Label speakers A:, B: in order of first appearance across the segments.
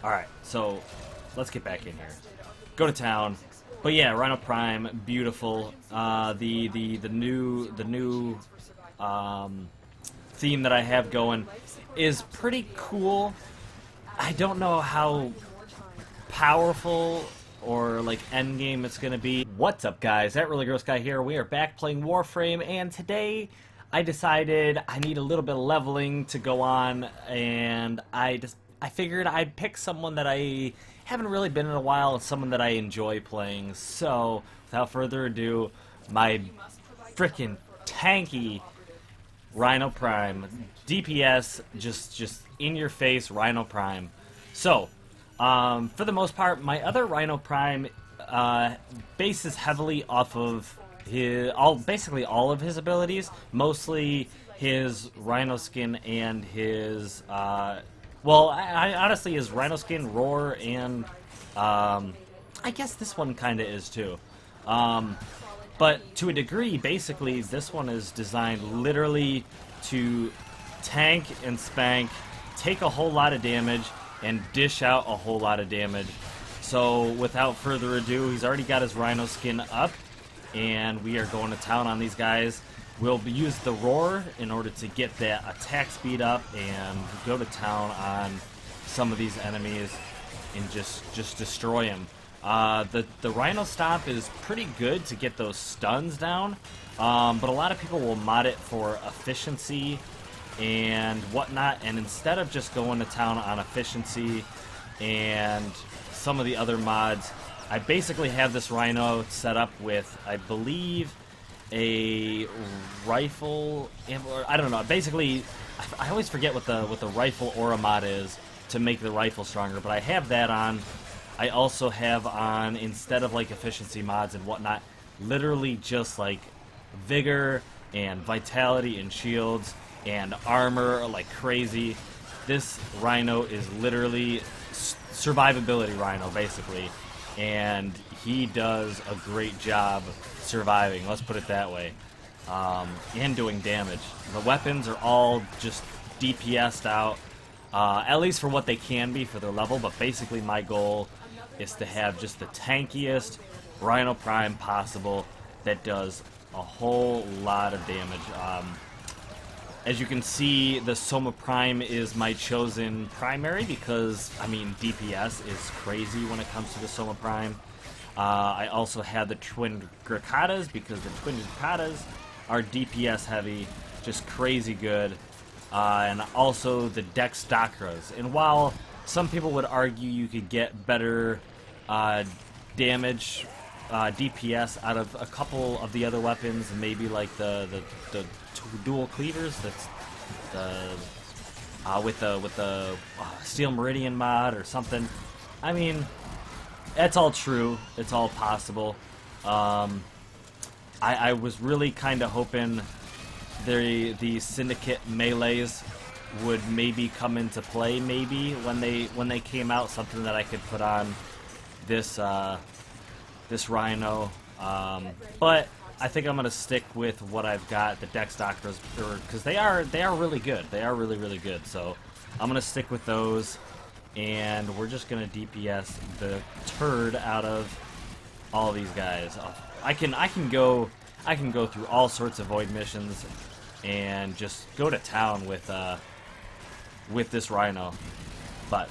A: Alright, so let's get back in here. Go to town. But yeah, Rhino Prime, beautiful. The new theme that I have going is pretty cool. I don't know how powerful or like end game it's gonna be. What's up, guys? That Really Gross Guy here. We are back playing Warframe, and today I decided I need a little bit of leveling to go on, and I figured I'd pick someone that I haven't really been in a while and someone that I enjoy playing. So without further ado, my freaking tanky Rhino Prime DPS, just in your face Rhino Prime. So for the most part, my other Rhino Prime bases heavily off of basically all of his abilities, mostly his Rhino skin and his well, I honestly, his Rhino skin, roar, and I guess this one kind of is too. But to a degree, basically, this one is designed literally to tank and spank, take a whole lot of damage, and dish out a whole lot of damage. So without further ado, he's already got his Rhino skin up, and we are going to town on these guys. We'll use the roar in order to get that attack speed up and go to town on some of these enemies and just destroy them. The Rhino Stomp is pretty good to get those stuns down, but a lot of people will mod it for efficiency and whatnot, and instead of just going to town on efficiency and some of the other mods, I basically have this Rhino set up with, I believe, a rifle, or I don't know. Basically, I always forget what the rifle aura mod is to make the rifle stronger, but I have that on. I also have on, instead of like efficiency mods and whatnot, literally just like vigor and vitality and shields and armor like crazy. This Rhino is literally survivability Rhino, basically, and he does a great job surviving, let's put it that way, and doing damage. The weapons are all just DPS'd out, at least for what they can be for their level, but basically my goal is to have just the tankiest Rhino Prime possible that does a whole lot of damage. As you can see, the Soma Prime is my chosen primary because, I mean, DPS is crazy when it comes to the Soma Prime. I also have the Twin Grakatas because the Twin Grakatas are DPS heavy, just crazy good. And also the Dex Dakras. And while some people would argue you could get better damage, DPS out of a couple of the other weapons, maybe like the dual cleavers, that's with the Steel Meridian mod or something. I mean, that's all true. It's all possible. I was really kind of hoping the Syndicate melees would maybe come into play, maybe when they came out, something that I could put on this this Rhino. But I think I'm gonna stick with what I've got, the Dex Doctors, because they are really good. They are really good. So I'm gonna stick with those. And we're just gonna DPS the turd out of all these guys. I can go through all sorts of void missions and just go to town with this Rhino. But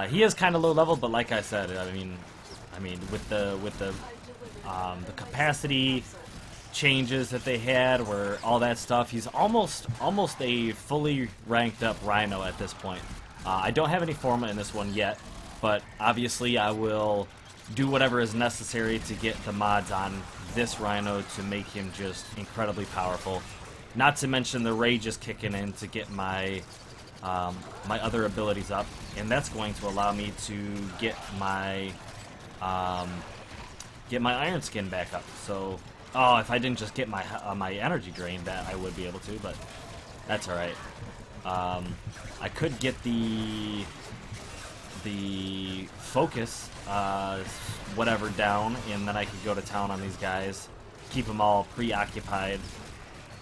A: he is kind of low level. But like I said, I mean with the capacity changes that they had, where all that stuff, he's almost a fully ranked up Rhino at this point. I don't have any Forma in this one yet, but obviously I will do whatever is necessary to get the mods on this Rhino to make him just incredibly powerful. Not to mention the rage is kicking in to get my my other abilities up, and that's going to allow me to get my Iron Skin back up. So, if I didn't just get my my energy drain, that I would be able to, but that's all right. I could get the focus, whatever, down, and then I could go to town on these guys, keep them all preoccupied.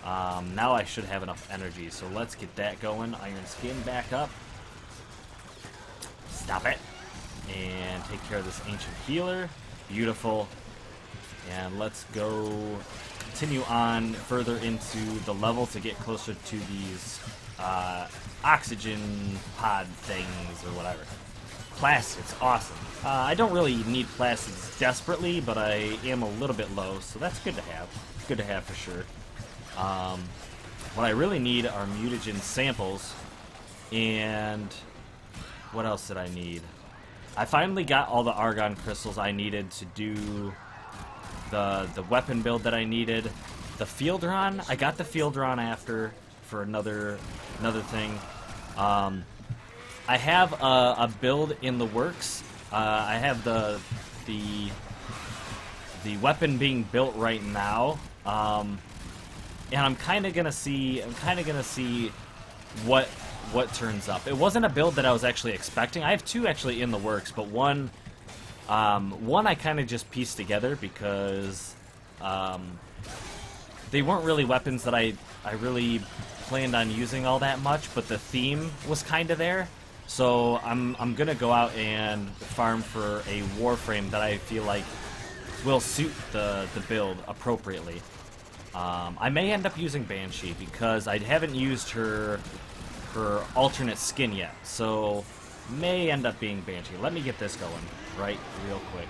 A: Now I should have enough energy, so let's get that going. Iron Skin back up. Stop it. And take care of this ancient healer. Beautiful. And let's go continue on further into the level to get closer to these oxygen pod things or whatever. Plastids, awesome. I don't really need plastids desperately, but I am a little bit low, so that's good to have. Good to have for sure. What I really need are mutagen samples, and what else did I need? I finally got all the argon crystals I needed to do the weapon build that I needed. The Fieldron, I got the Fieldron after for another thing. I have a build in the works. I have the weapon being built right now, and I'm kind of gonna see what turns up. It wasn't a build that I was actually expecting. I have two actually in the works, but one I kind of just pieced together because they weren't really weapons that I really planned on using all that much, but the theme was kind of there. So I'm gonna go out and farm for a Warframe that I feel like will suit the build appropriately. I may end up using Banshee because I haven't used her alternate skin yet, so may end up being Banshee. Let me get this going right real quick.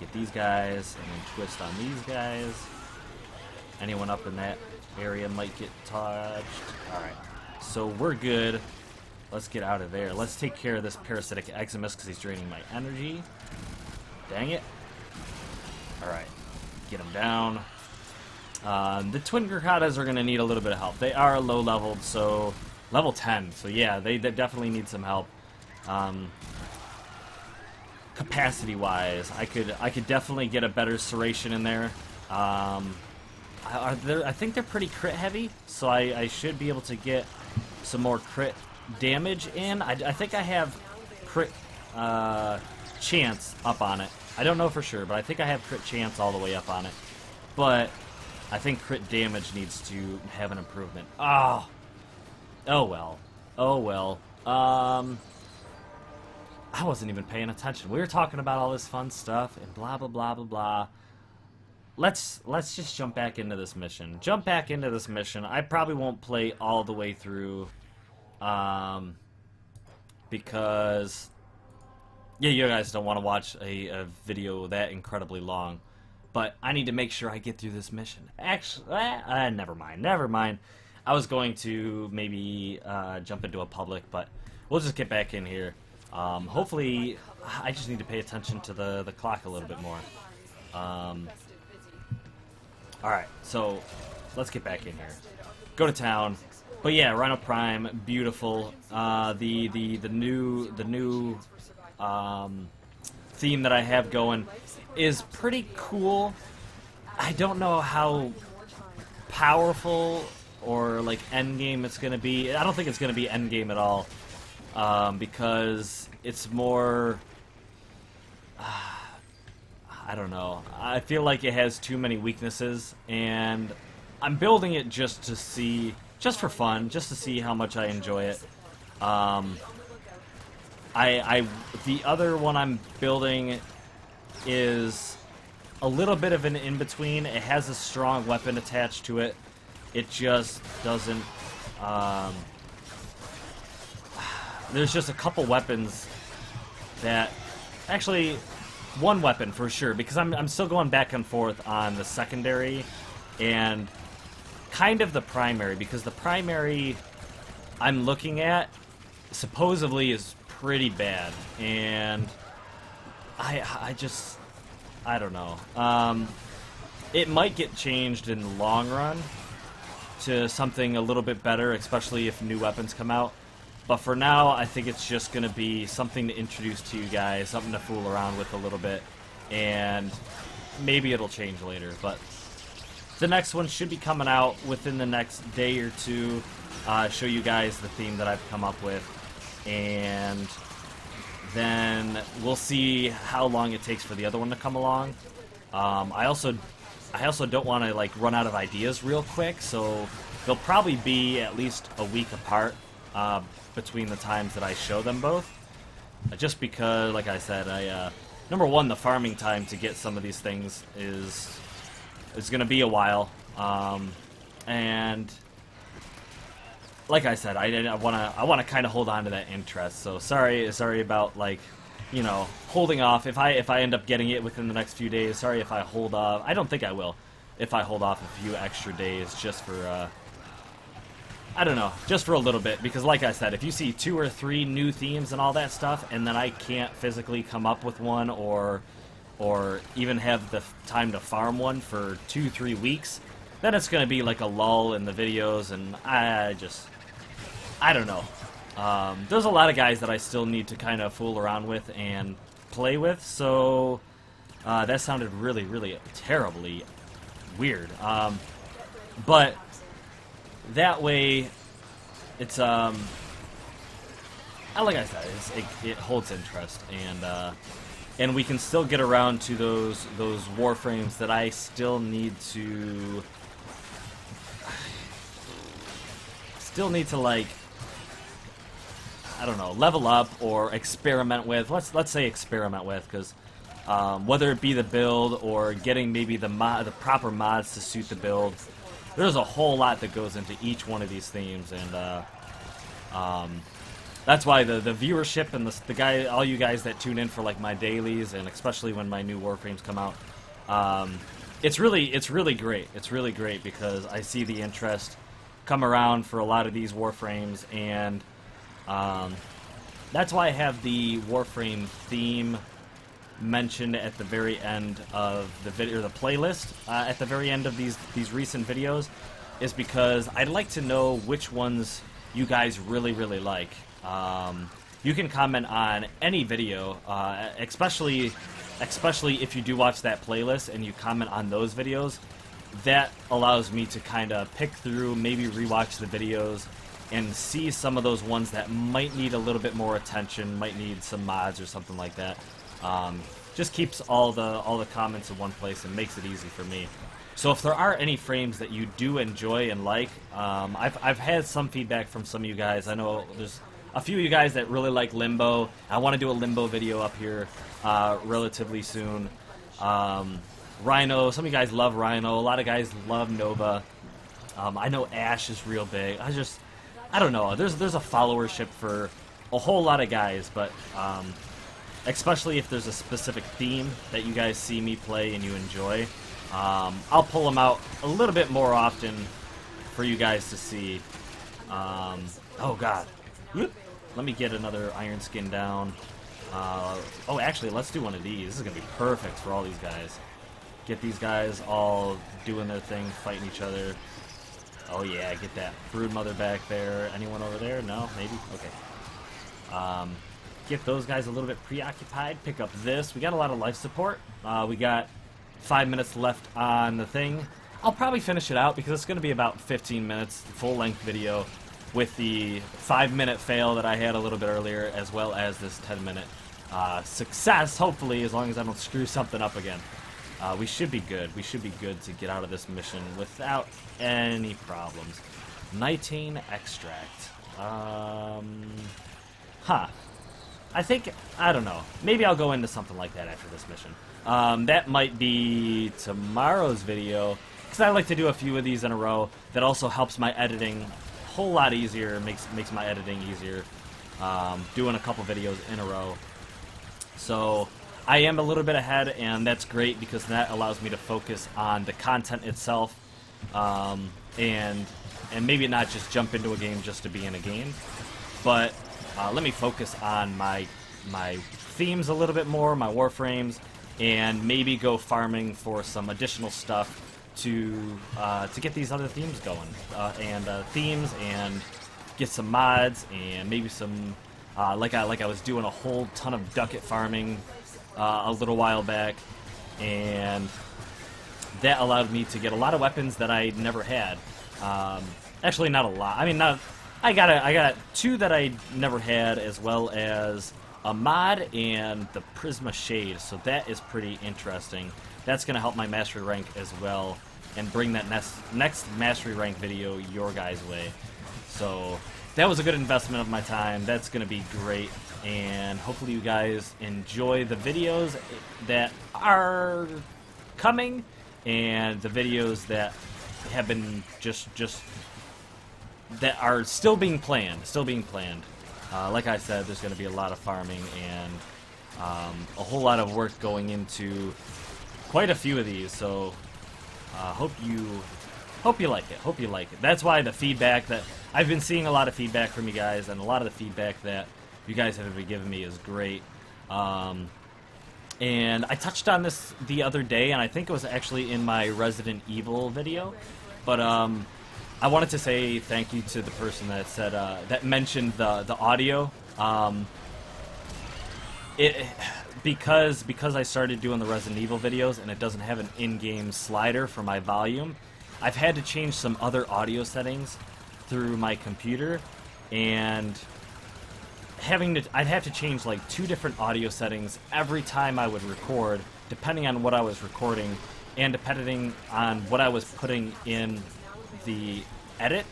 A: Get these guys and then twist on these guys. Anyone up in that area might get touched. Alright, so we're good. Let's get out of there. Let's take care of this parasitic Eximus because he's draining my energy. Dang it. Alright, get him down. The Twin Gurkhatas are going to need a little bit of help. They are low leveled, so level 10. So yeah, they definitely need some help. Capacity wise, I could definitely get a better Serration in there. I think they're pretty crit heavy, so I should be able to get some more crit damage in. I think I have crit chance up on it. I don't know for sure, but I think I have crit chance all the way up on it. But I think crit damage needs to have an improvement. Oh well. Oh well. I wasn't even paying attention. We were talking about all this fun stuff and blah blah blah blah blah. Let's just jump back into this mission. I probably won't play all the way through, because yeah, you guys don't want to watch a video that incredibly long. But I need to make sure I get through this mission. Actually, never mind. I was going to maybe jump into a public, but we'll just get back in here. Hopefully, I just need to pay attention to the clock a little bit more. Alright, so let's get back in here. Go to town. But yeah, Rhino Prime, beautiful. The new theme that I have going is pretty cool. I don't know how powerful or like endgame it's gonna be. I don't think it's gonna be endgame at all, because it's more. I don't know. I feel like it has too many weaknesses, and I'm building it just to see, just for fun, just to see how much I enjoy it. The other one I'm building is a little bit of an in-between. It has a strong weapon attached to it. It just doesn't... there's just a couple weapons that... Actually, one weapon for sure, because I'm still going back and forth on the secondary and kind of the primary, because the primary I'm looking at supposedly is pretty bad, and I don't know. It might get changed in the long run to something a little bit better, especially if new weapons come out. But for now, I think it's just going to be something to introduce to you guys, something to fool around with a little bit, and maybe it'll change later. But the next one should be coming out within the next day or two. Show you guys the theme that I've come up with, and then we'll see how long it takes for the other one to come along. I also don't want to like run out of ideas real quick, so they'll probably be at least a week apart between the times that I show them both. just because, like I said, number one, the farming time to get some of these things is going to be a while, and like I said, I want to kind of hold on to that interest. So sorry about, like, you know, holding off. If I end up getting it within the next few days, sorry if I hold off. I don't think I will. If I hold off a few extra days just for, I don't know, just for a little bit. Because like I said, if you see 2 or 3 new themes and all that stuff, and then I can't physically come up with one or even have the time to farm one for 2-3 weeks, then it's going to be like a lull in the videos, and I don't know. There's a lot of guys that I still need to kind of fool around with and play with, so that sounded really, really terribly weird. But that way, it's like I said, it holds interest, and we can still get around to those Warframes that I still need to like, I don't know, level up or experiment with. Let's say experiment with, because whether it be the build or getting maybe the proper mods to suit the build, there's a whole lot that goes into each one of these themes, and that's why the viewership and all you guys that tune in for like my dailies, and especially when my new Warframes come out, it's really great. It's really great because I see the interest come around for a lot of these Warframes, and that's why I have the Warframe theme mentioned at the very end of the video, or the playlist at the very end of these recent videos, is because I'd like to know which ones you guys really, really like. You can comment on any video, especially if you do watch that playlist and you comment on those videos. That allows me to kind of pick through, maybe rewatch the videos, and see some of those ones that might need a little bit more attention, might need some mods or something like that. Just keeps all the comments in one place and makes it easy for me. So if there are any frames that you do enjoy and like, I've had some feedback from some of you guys. I know there's a few of you guys that really like Limbo. I want to do a Limbo video up here relatively soon. Rhino, some of you guys love Rhino. A lot of guys love Nova. I know Ash is real big. I don't know. There's a followership for a whole lot of guys, but especially if there's a specific theme that you guys see me play and you enjoy, I'll pull them out a little bit more often for you guys to see. Oh God. Whoop. Let me get another iron skin down. Oh, actually, let's do one of these. This is going to be perfect for all these guys. Get these guys all doing their thing, fighting each other. Oh yeah, get that brood mother back there. Anyone over there? No? Maybe? Okay. Get those guys a little bit preoccupied. Pick up this. We got a lot of life support. We got 5 minutes left on the thing. I'll probably finish it out because it's going to be about 15 minutes, full-length video, with the 5-minute fail that I had a little bit earlier, as well as this 10-minute success, hopefully, as long as I don't screw something up again. We should be good. We should be good to get out of this mission without any problems. Nitane extract. I don't know. Maybe I'll go into something like that after this mission. That might be tomorrow's video, because I like to do a few of these in a row. That also helps my editing a whole lot easier, makes my editing easier, doing a couple videos in a row. So I am a little bit ahead, and that's great because that allows me to focus on the content itself, and maybe not just jump into a game just to be in a game, but let me focus on my themes a little bit more, my Warframes, and maybe go farming for some additional stuff to get these other themes going, and get some mods, and maybe some like I was doing a whole ton of ducat farming a little while back, and that allowed me to get a lot of weapons that I never had. Actually, not a lot. I mean, I got 2 that I never had, as well as a mod and the Prisma Shade. So that is pretty interesting. That's going to help my mastery rank as well, and bring that next mastery rank video your guys' way. So that was a good investment of my time. That's going to be great. and hopefully you guys enjoy the videos that are coming and the videos that have been just that are still being planned. Like I said, there's going to be a lot of farming and a whole lot of work going into quite a few of these. So hope you like it. That's why the feedback that I've been seeing, a lot of feedback from you guys, and a lot of the feedback that you guys have been giving me is great. And I touched on this the other day, and I think it was actually in my Resident Evil video. But I wanted to say thank you to the person that said that mentioned the audio. Because I started doing the Resident Evil videos and it doesn't have an in-game slider for my volume, I've had to change some other audio settings through my computer, and I'd have to change like 2 different audio settings every time I would record, depending on what I was recording and depending on what I was putting in the edit.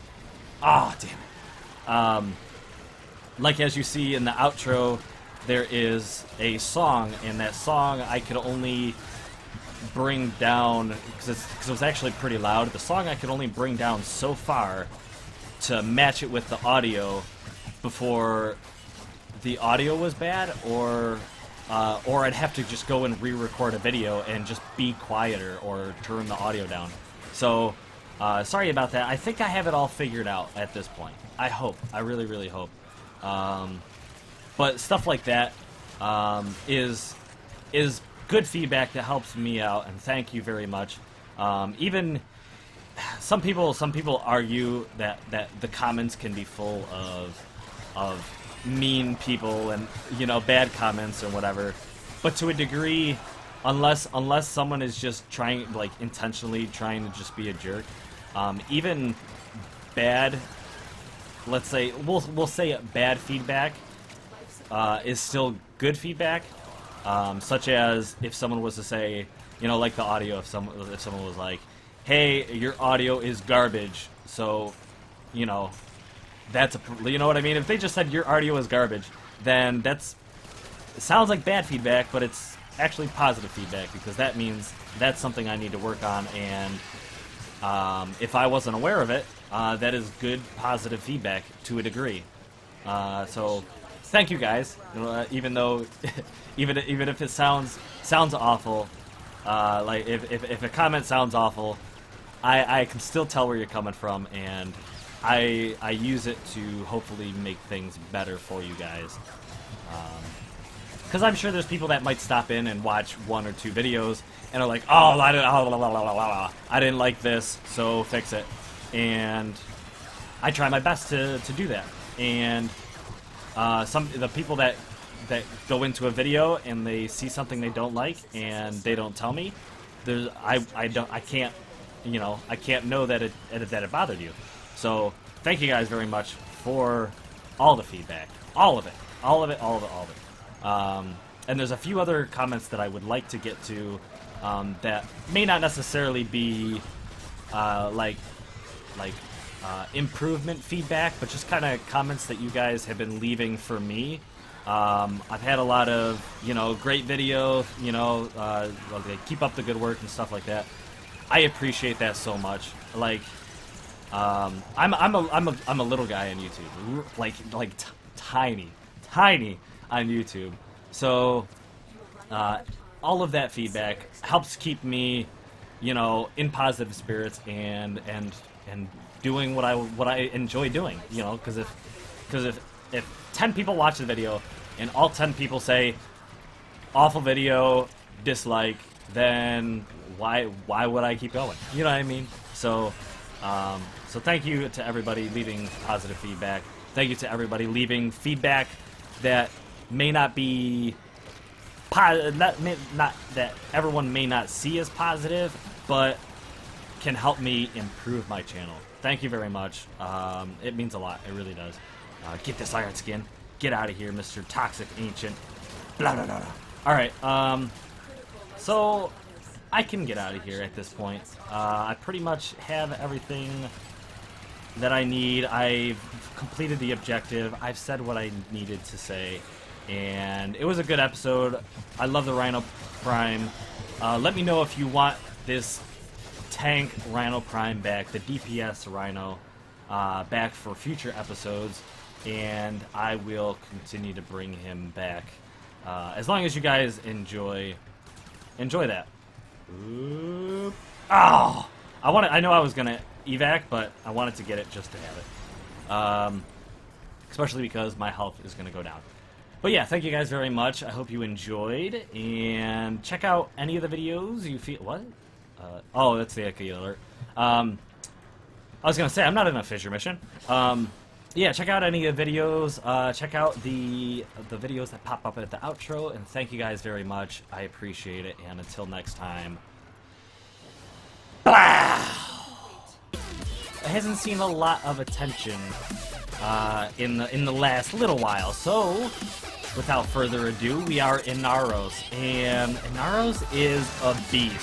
A: Ah, damn it. Like as you see in the outro, there is a song, and that song I could only bring down, because it was actually pretty loud. The song I could only bring down so far to match it with the audio before the audio was bad, or I'd have to just go and re-record a video and just be quieter or turn the audio down. So, sorry about that. I think I have it all figured out at this point. I hope. I really, really hope. But stuff like that is good feedback that helps me out, and thank you very much. Even some people argue that the comments can be full of mean people and, you know, bad comments or whatever. But to a degree, unless someone is just trying, like, intentionally trying to just be a jerk, even bad, let's say we'll say bad feedback is still good feedback. Such as if someone was to say, you know, like the audio, if someone was like, hey, your audio is garbage, so, you know, that's you know what I mean? If they just said your audio is garbage, then it sounds like bad feedback, but it's actually positive feedback, because that means that's something I need to work on, and if I wasn't aware of it, that is good positive feedback to a degree. So thank you guys. Even though, even if it sounds awful, like if a comment sounds awful, I can still tell where you're coming from, and I use it to hopefully make things better for you guys. Because I'm sure there's people that might stop in and watch 1 or 2 videos and are like, oh, I didn't like this, so fix it. And I try my best to do that. And the people that go into a video and they see something they don't like and they don't tell me, I can't know that it bothered you. So thank you guys very much for all the feedback, all of it. And there's a few other comments that I would like to get to that may not necessarily be improvement feedback, but just kind of comments that you guys have been leaving for me. I've had a lot of, you know, great video, you know, keep up the good work and stuff like that. I appreciate that so much. Like, I'm a little guy on YouTube, like tiny on YouTube. So all of that feedback helps keep me, you know, in positive spirits and doing what I enjoy doing. You know, because if 10 people watch the video and all 10 people say awful video, dislike, then why would I keep going? You know what I mean? So so thank you to everybody leaving positive feedback. Thank you to everybody leaving feedback that may not be not that everyone may not see as positive, but can help me improve my channel. Thank you very much. It means a lot. It really does. Get this iron skin. Get out of here, Mr. Toxic Ancient. Blah, blah, blah, blah. Alright, so I can get out of here at this point. I pretty much have everything that I need. I've completed the objective. I've said what I needed to say. and it was a good episode. I love the Rhino Prime. Let me know if you want this tank Rhino Prime back, the DPS Rhino, back for future episodes, and I will continue to bring him back as long as you guys enjoy that. Oop. Oh, I know I was gonna evac, but I wanted to get it just to have it, especially because my health is gonna go down. But yeah, thank you guys very much. I hope you enjoyed, and check out any of the videos you feel. What? Oh, that's the Echo alert. I was gonna say I'm not in a fissure mission. Yeah, check out any of the videos. Check out the videos that pop up at the outro, and thank you guys very much. I appreciate it, and until next time. It hasn't seen a lot of attention in the last little while, so without further ado, we are Inaros, and Inaros is a beast.